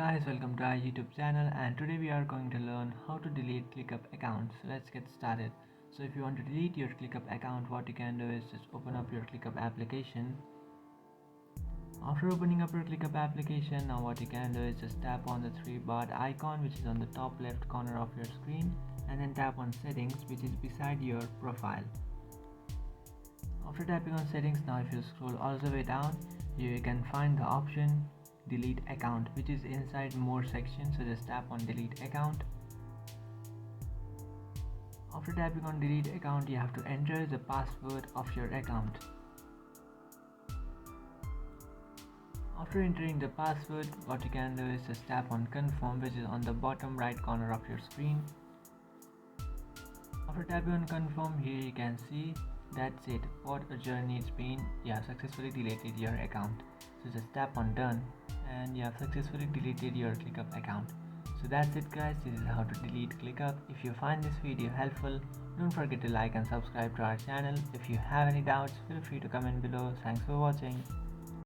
guys, welcome to our YouTube channel, and today we are going to learn how to delete ClickUp account. So let's get started. So if you want to delete your ClickUp account, what you can do is just open up your ClickUp application. After opening up your ClickUp application, now what you can do is just tap on the three bar icon which is on the top left corner of your screen, and then tap on settings which is beside your profile. After tapping on settings, now if you scroll all the way down, you can find the option delete account which is inside more section, so just tap on delete account. After tapping on delete account, you have to enter the password of your account. After entering the password, what you can do is just tap on confirm which is on the bottom right corner of your screen. After tapping on confirm, here you can see that's it, what a journey it's been. You have successfully deleted your account. So just tap on done and you have successfully deleted your ClickUp account. So that's it guys, this is how to delete ClickUp. If you find this video helpful, don't forget to like and subscribe to our channel. If you have any doubts, feel free to comment below. Thanks for watching.